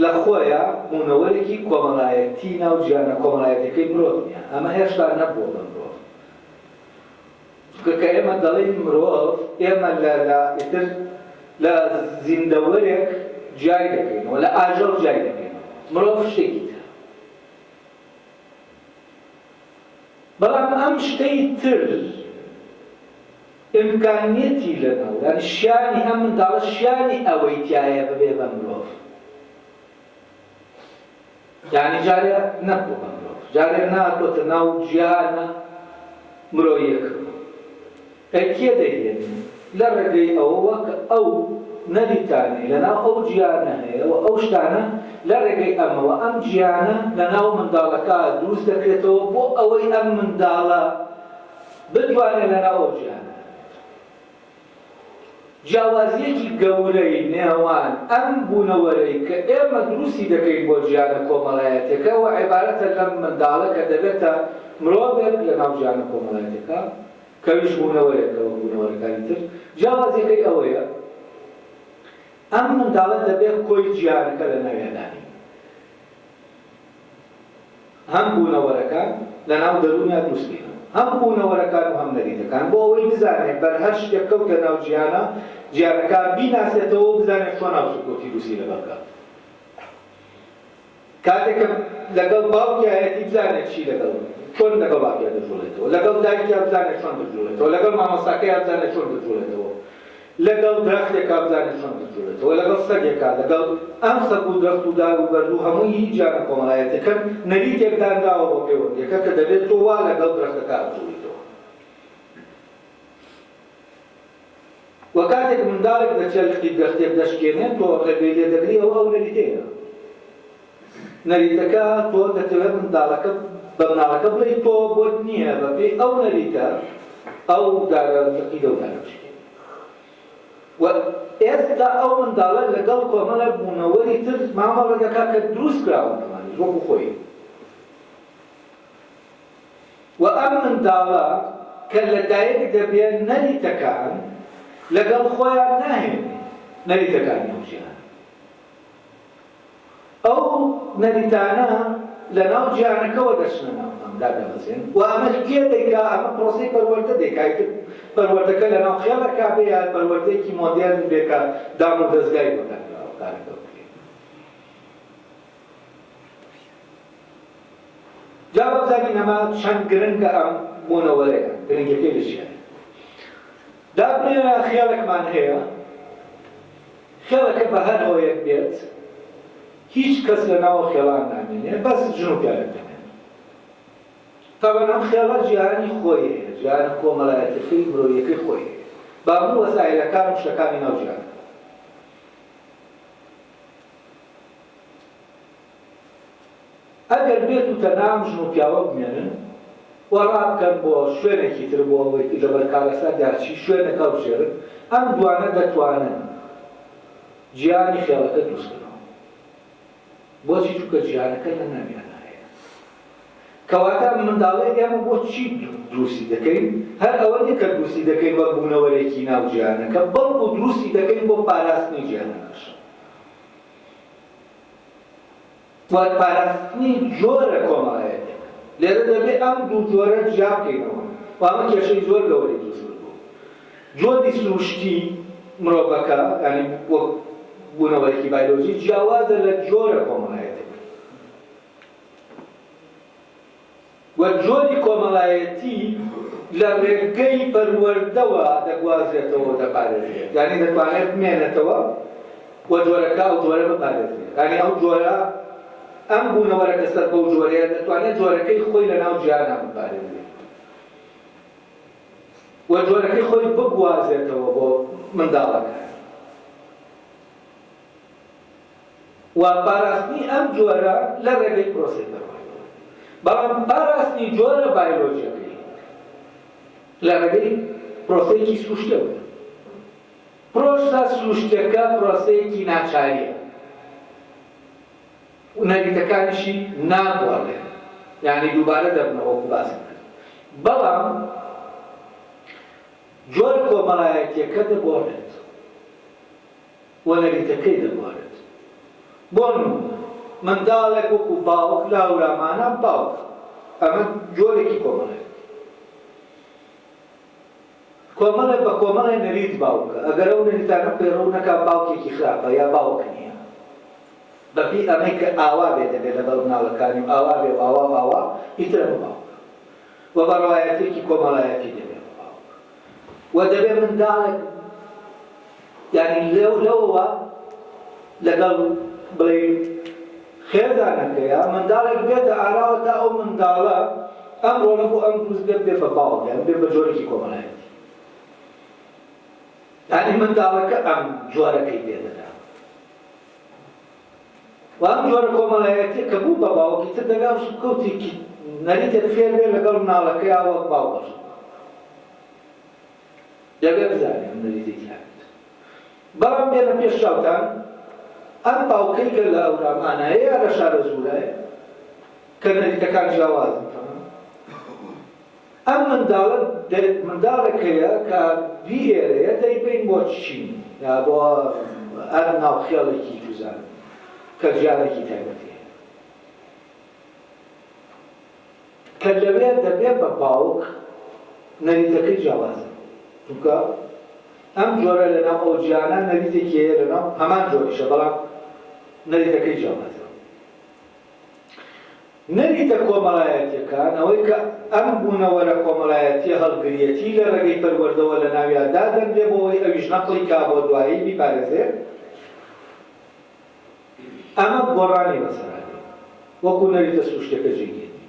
لە خۆیە بوونەوەرێکی کۆمەڵایەتی ناو ژیانە کۆمەڵایەتەکەی مرۆڤ نییە ئەمە هێشتا نەبووە بە مرۆڤ چونکە کە ئێمە دەڵێن مرۆڤ ئێمە لە زیندەوەرێک جای دەکەینەوە لە ئاژەڵ جای دەکەینەوە مرۆڤ شتێکی تر بەڵام ئەم شتەی تر ئیمکانیەتی لەناو یعنی شیانی ئەم منداڵە شیانی ئەوەی تایە ببێ بە مرۆڤ یعنی جارێ نەبوو بە مرۆڤ جارێ ناتۆتە ناو جیانە مرۆیەکە کێ دەهێنێ لە ڕێگەی ئەوەوە کە ئەو نەریتانێ لەناو ئەو جیانە هەیە و ئەو شتانە لە ڕێگەی ئەمەوە ئەم جیانە لەناو منداڵەکە دروست دەکرێتەوە بۆ ئەوەی ئەم منداڵە بتوانێت لەناو ئەو جیانە جیاوازیەکی گەورەی نێوان ئەم بوونەوەرەی کە ئێمە دروستی دەکەین بۆ جیانە کۆمەڵایەتەکە و عیبارەتە لەم منداڵە کە دەبێتە مرۆڤێک لەناو جیانە کۆمەڵایەتەکە کەویش بوونەوەرێکەوە بوونەوەرەکانی تر جیاوازیەکەی ئەوەیە ئەم منداڵە دەبێت کۆی جیانەکە لە ناوێنانی هەم بوونەوەرەکان لەناو دەرونیا دروستبێنن هەم بوونەوەرەکان و هەم نەریتەکان بۆ ئەوەی بزانێت بەر هەر شتێک کەوتە ناو جیانەکە بیناسێتەوە بزانێت چۆن ناوچووکۆتی دروستی لەبەرکات کاتێک لەگەڵ باوکیایەتی بزانێت چی لەگەڵ چۆن لەگەڵ باوکیا دەجوڵێتەوە لەگەڵ دایکیا بزانێت چۆن دەجوڵێتەوە لەگەڵ مامۆستاکەیا بزانێت چۆن دەجوڵێتەوە لەگەڵ درەختێکا بزانێت چۆن دەجوڵێتەوە لەگەڵ سەگێکا لەگەڵ ئەم سەگ و درەخت و دار و بەرد و هەمووی جیانە کۆمەڵایەتەکەن نەریتێک دانراوە بۆ پەیوەندیەکە کە دەبێت تۆ وا لەگەڵ درەختەکە بجوڵیتەوە و کاتێک منداڵێک دەچێلقی درەختێک دەشکێنێت تۆ ڕێگەی لێ دەگری ئەو نەریتەیە نەریتەکە تۆ دەتەوێت منداڵەکە بە مناڵەکە بڵێ تۆ بۆت نییە بەپێی ئەو نەریتە ئەو دارەقی دەودانە بشکێن و ئێستا ئەو منداڵە لەگەڵ کۆمەڵە بوونەوەری تر مامەڵەکە کە دروست کراوە تەمانیش وەکو خۆی و ئەم منداڵە کە لەدایک دەبێت نەریتەکان لەگەڵ خۆیان ناهێنێ نەریتەکانی ئەو ژیان ئەو نەریتانە لەناو جیانەکەوە دەچنە ناو ئەمدا دەبەزێن و ئەمە کێ دەیکا ئەمە پرۆسەی پەروەردە دەیکا پەروەردەکە لەناو خێڵەکە بێ یا پەروەردەیەکی مۆدێرن بێکە دام و دەستگای بەکارکراوە کارەکە بکرێت جا بەبزانین ئەمە چەند گرنگە ئەم بوونەوەرەیە گرنگەکەی لە چییە دابنێرە خێڵێکمان هەیە خێڵەکە بە هەر هۆیەک بێت هیچ کەس لەناو خێڵان نامێنێ بەس ژن و پیاوێک دەمێنێ تەبەن ئەم خێڵە جیهانی خۆی هەیە جیهانە کۆمەڵایەتەکەی مرۆیەکەی خۆی هەیە با هەموو وەسایلەکان و شتەکانی ناو جیهانەکە ئەگەر بێت و تەنام ژن و پیاوە بمێنن وەڵا بکەن بۆ شوێنێکی تر بۆ ئەوەی لەبەر کارەسات یاچی شوێنێکە بژێرن ئەم دوانە دەتوانن جیانی خێڵەکە دروستکردەوە. بۆچی چونکە جیهانەکە لە ناویانە هەیە. کەواتە منداڵێک ئێمە بۆ چی دروستی دەکەین؟ هەر ئەوە نیە کە دروستی دەکەین وەک بوونەوەرێکی ناو جیهانەکە، بەڵکو دروستی دەکەین بۆ پاراستنی جیهانەکەش. وات پاراستنی جۆرە کۆمەڵایەتێک. لێرە دەبێت ئەم دوو جۆرە جیا بکەینەوە. و ئەمە کێشەی زۆر گەورەی دروست بوو. جۆری سروشتی مرۆڤەکە، یعنی وەک بوونەوەرێکی بایۆلۆژی جیاوازە لە جۆرە کۆمەڵایەتێک. و جۆری کۆمەڵایەتی لە ڕێگەی پەروەردەوە دەگوازرێتەوە دەپارێزرێت. یعنی دەتوانێت بمێنێتەوە و جۆرەکە ئەو جۆرە بپارێزرێت. یعنی ئەو جۆرە ئەم بوونەوەرەکە سەر بەو جۆرەیە دەتوانێت جۆرەکەی خۆی لە ناو جیهانە بپارێزرێت. و جۆرەکەی خۆی بگوازێتەوە بۆ منداڵەکە. و پاراستنی ئەم جۆرە لە ڕێگەی پرۆسەی پەروەردەوە. بەڵام پاراستنی جۆرە بایۆلۆژیەکەی لە ڕێگەی پرۆسەیەکی سروشتەوە. پرۆسە سروشتەکە پرۆسەیەکی ناچاریە. و نەریتەکانیشی ناگۆڕێن. یعنی دووبارە دەبنەوە وەکو باسی کرد. بەڵام جۆرە کۆمەڵایەتیەکە دەگۆڕێت. و نەریتەکەی دەگۆڕێت. بۆ نمونە منداڵێک وەکو باوک لە هەورامانە باوک. ئەمە جۆرێکی کۆمەڵایەت. کۆمەڵێک بە کۆمەڵی نەریت باوکە. ئەگەر ئەو نەریتانە پەیڕەو نەکا باوکێکی خراپە یا باوک نییە. بەپی ئەمەی کە ئاوا بێت دەبێت لەگەڵ مناڵەکانی و ئاوا بێ و ئاوا ئیترە بە باوک. و بە ڕەوایەتێکی کۆمەڵایەتی دەبێت بە باوک. و دەبێت منداڵێک یعنی لەوەوە لەگەڵ بڵێ خێزانەکەیە منداڵێک بێتە ئاراوە تا ئەو منداڵە ئەم ڕۆڵە بۆ ئەم دروست بێت بێت بە باوک، یان بێت بە جۆرێکی کۆمەڵایەتی. یعنی منداڵەکە ئەم جۆرەکەی پێدەدا. و ئەم جۆرە کۆمەڵایەتی کە بوو بە باوکی تر دەگات کەوتێکی نەریتێک فێر بێت لەگەڵ مناڵەکەیە وەک باوکەش. دەبێت بزانێت نەریتێکی هەبێت. بەڵام بێنە پێش چاوتان ئەم باوکەی کە لە ئەورامانە هەیە لە شارە زوورایە کە نەریتەکان جیاوازن. ئەم منداڵێک هەیە کە بی ئێرەیە دەیبین بۆ چین یا بۆ ئەر ناوخێڵێکی جوزان کە ژیانێکی تایبەتی هەیە. کە لەوێ دەبێت بە باوک نەریتەکەی جیاوازن. چونکە ئەم جۆرە لەناو ئەو جیانە نەریتێکی هەیە لەناو هەمان جۆریشە، بەڵام نەریتەکەی جیاوازە. نەریتە کۆمەڵایەتیەکان ئەوەی کە ئەم بوونەوەرە کۆمەڵایەتیە هەڵگرێتی لە ڕێگەی پەروەردەوە لە ناویاندا دەنگێ بۆەوەی ئەویش نەقڵی کا بۆ دوایی بیپارێزێت. ئەمە گۆڕانی بەسەرهاتێ وەکو نەریتە سروشتەکە جێگێنی.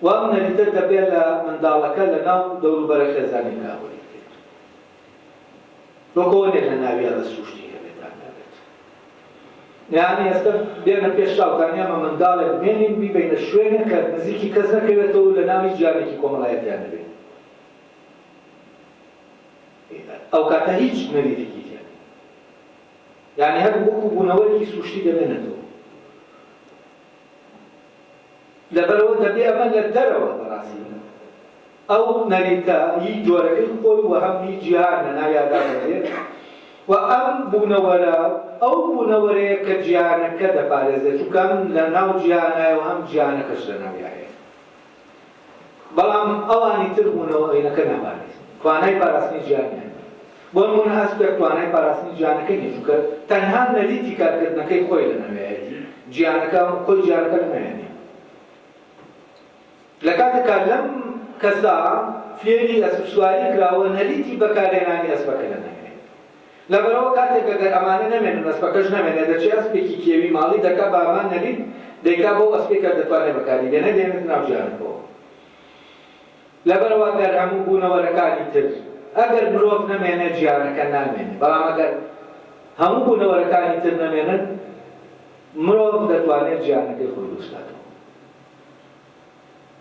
و ئەم نەریتە دەبێت لە منداڵەکە لە ناو دەوروبەرە خێزانی کاوەری بێت. وەکەوە نێت لە ناویان لە سروشتی هەبێتان دەبێت. یعنی ئێستا بێنە پێش چاوتان ئێمە منداڵێک بێنین بیبینە شوێنێک کە نزیکی کەس نەکەوێتەوە لە ناوی جیانێکی کۆمەڵایەتیان دەبێت. ئەو کاتە هیچ نەریتێکی تێن. یعنی هەر وەکو بوونەوەرێکی سروشتی دەبێنێتەوە. لەبەرەوە دەبێت ئەمە لە دەرەوە بەڕاستی ئەو نەریتە هیچ جۆرەکەی خۆی و هەم هیچ جیهان لە ناویاندا دەبێت. و ئەم بوونەوەرە ئەو بوونەوەرەیە کە جیهانەکە دەپارێزێت، چونکە لە ناو جیهانایە و هەم جیهانەکەش لە ناویایە. بەڵام ئەوانی تر بوونەوەرەکە ناپارێزن. توانای پاراستنی جیهانیان. بۆ نمونە ئەسپێک توانای پاراستنی جیهانەکەی نییە، چونکە تەنها نەریتی کارکردنەکەی خۆی لە ناویایەتی. جیهانەکە خۆی جیهانەکە لە ناویانە. لە کاتێکا لەم کەسا فێری ئەسپسواری کراوە نەریتی بەکارهێنانی ئەسپەکە لە ناویایە. لەبەرەوە کاتێک ئەگەر ئەمانە نەمێنن ئەسپەکەش نەمێنێت دەچێت ئەسپێکی کێوی ماڵی دەکا بە ئەمان نەریت دەیکا بۆ ئەسپێکە دەتوانێت بەکاری بێنە دێنێت ناو جیهانەکەوە. لەبەرەوە ئەگەر هەموو بوونەوەرەکانی تر ئەگەر مرۆڤ نەمێنێت جیهانەکە نامێنێت، بەڵام ئەگەر هەموو بوونەوەرەکانی تر نەمێنن مرۆڤ دەتوانێت جیهانەکەی خۆی دروستکاتەوە.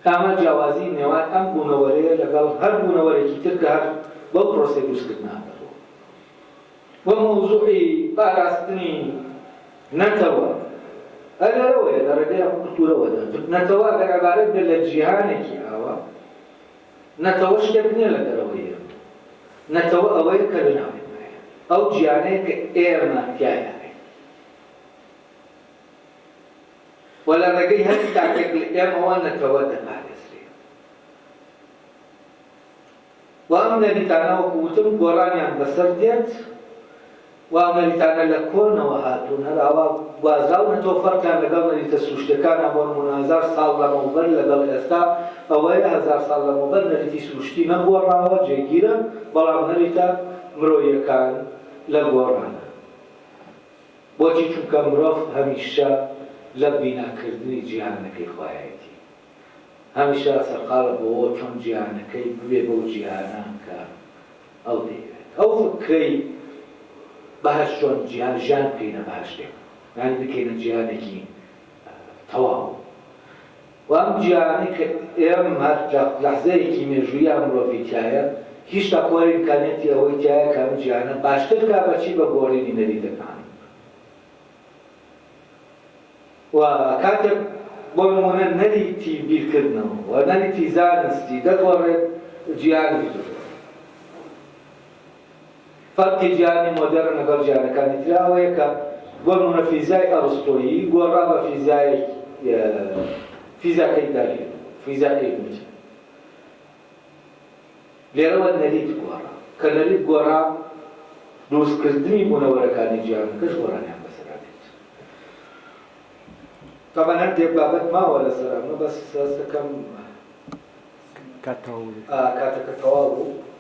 ئەمە جیاوازی نێوان ئەم بوونەوەرەیە لەگەڵ هەر بوونەوەرێکی تر کە هەر بەو پرۆسەی دروستکردنەوە. وموضوعي باراستني نتوى أنا روي درجة كتورة وده نتوى بعبارة بالجهانك أوا نتوش كبني لدروية نتوى أوي كلنا أو جهانك إيرنا تيايا ولا رجعي هذي تعتقد الإيام هو نتوى دمارسلي وأمنا بتاعنا وقوتهم قراني عن بسرديت وأمنا بتاعنا لكون وهاتون هذا هو وازاو نتوفر كان لقلنا لتسوشتكان أبو المنازار صلى الله مبر لقل أستا أولا هزار صلى الله مبر لتسوشتي نقورنا وجيجيرا بلعنا لتا مرويا كان لقورنا بوجي چونك مروف هميشا لبينا كردني جيهانكي خواهيتي هميشا سرقال بو چون جيهانكي ببي بو جيهانك أو ديوت أو فكري بەهەش چۆن جیهان ژیان بکەینە بە هەشتێک یانی بکەینە جیهانێکی تەواو و ئەم جیهانی کە ئێمە هەر لەحزەیەکی مێژوویی مرۆڤیتیایە هیچ تاکۆری ئیمکانیەتی ئەوەی تایە کە ئەم جیهانە باشتر کا بەچی بە گۆڕینی نەریتەکان و کاتێک بۆ نمونە نەریتی بیرکردنەوە و نەریتی زانستی دەگۆڕێت جیهانی فرق جیهانی مۆدێرن لەگەڵ جیهانەکانی تر ئەوەیە کە بۆ نمونە فیزیای ئەرستۆیی گۆڕا بە فیزیاکەی دەریێ فیزیاکەی نووتن لێرەوە نەریت گۆڕا کە نەریت گۆڕا دروستکردنی بوونەوەرەکانی جیهانەکەش گۆڕانیان بەسەرادێت طبعا هەندێک بابەت ماوە لەسەر ئەمە بەس دەکەم کاتەکە تەواو بوو